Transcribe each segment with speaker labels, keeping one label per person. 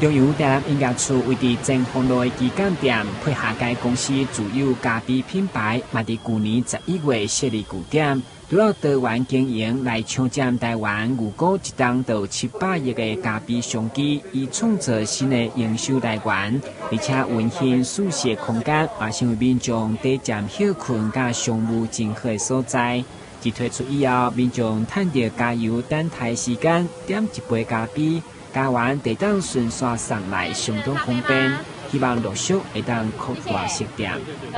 Speaker 1: 中央台南音乐处为伫正丰路的旗舰店配合该公司自有咖啡品牌，嘛伫去年11月设立据点，除了台湾经营来抢占台湾预估一档到700亿的咖啡商机，以创造新的营收来源，而且温馨舒适的空间，也成为民众短暂休困甲商务真好的所在。自推出以后，民众趁着加油等待时间，点一杯咖啡。加完地当顺刷上来，相当方便。希望陆续会当扩大食店。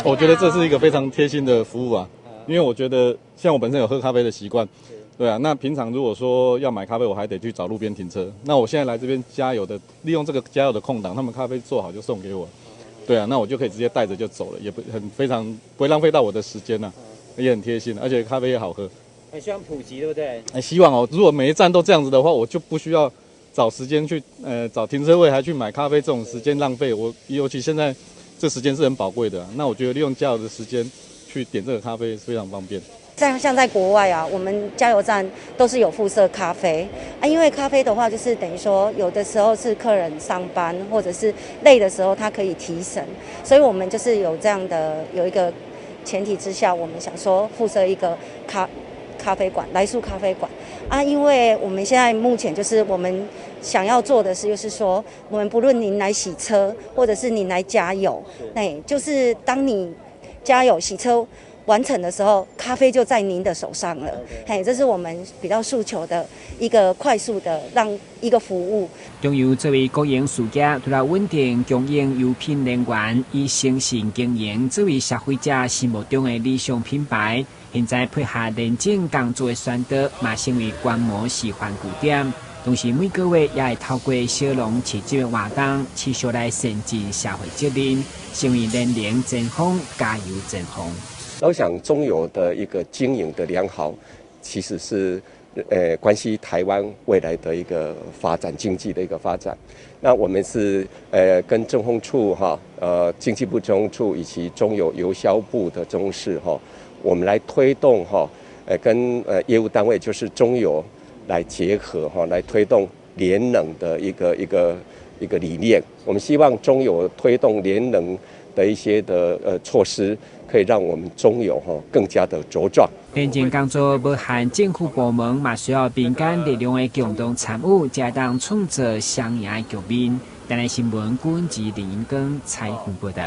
Speaker 2: 我觉得这是一个非常贴心的服务啊，因为我觉得像我本身有喝咖啡的习惯，对啊，那平常如果说要买咖啡，我还得去找路边停车。那我现在来这边加油的，利用这个加油的空档，他们咖啡做好就送给我，对啊，那我就可以直接带着就走了，也非常不会浪费到我的时间呐，也很贴心，而且咖啡也好喝。
Speaker 1: 很希望普及，对不对？
Speaker 2: 希望哦，如果每一站都这样子的话，我就不需要找时间去找停车位，还去买咖啡，这种时间浪费。我尤其现在这时间是很宝贵的，那我觉得利用加油的时间去点这个咖啡是非常方便。
Speaker 3: 像在国外啊，我们加油站都是有附设咖啡啊，因为咖啡的话，就是等于说有的时候是客人上班或者是累的时候，它可以提神，所以我们就是有这样的有一个前提之下，我们想说附设一个咖啡馆，来速咖啡馆啊，因为我们现在目前就是我们想要做的是，就是说，我们不论您来洗车，或者是您来加油，就是当你加油洗车完成的时候，咖啡就在您的手上了。这是我们比较诉求的一个快速的让一个服务。
Speaker 1: 中油作为国营事业，除了稳定供应油品能源，以诚信经营作为消费者心目中的理想品牌。现在配合认证工作的宣导，嘛成为观摩示范据点。同时每个月也会透过小农市集的活动，持续来善尽社会责任，成为人人前锋，加油前锋。
Speaker 4: 我想中油的一个经营的良好，其实是关系台湾未来的一个发展，经济的一个发展。那我们是跟政风处经济部政风处以及中油油销部的中事我们来推动跟业务单位就是中油来结合来推动联能的一个理念。我们希望中油推动联能的一些的措施，可以让我们中油更加的茁壮。
Speaker 1: 认证工作不限政府部门，嘛需要民间力量的共同参与，才当创造双赢的局面。台南新闻，郭文吉、林英庚采访报道。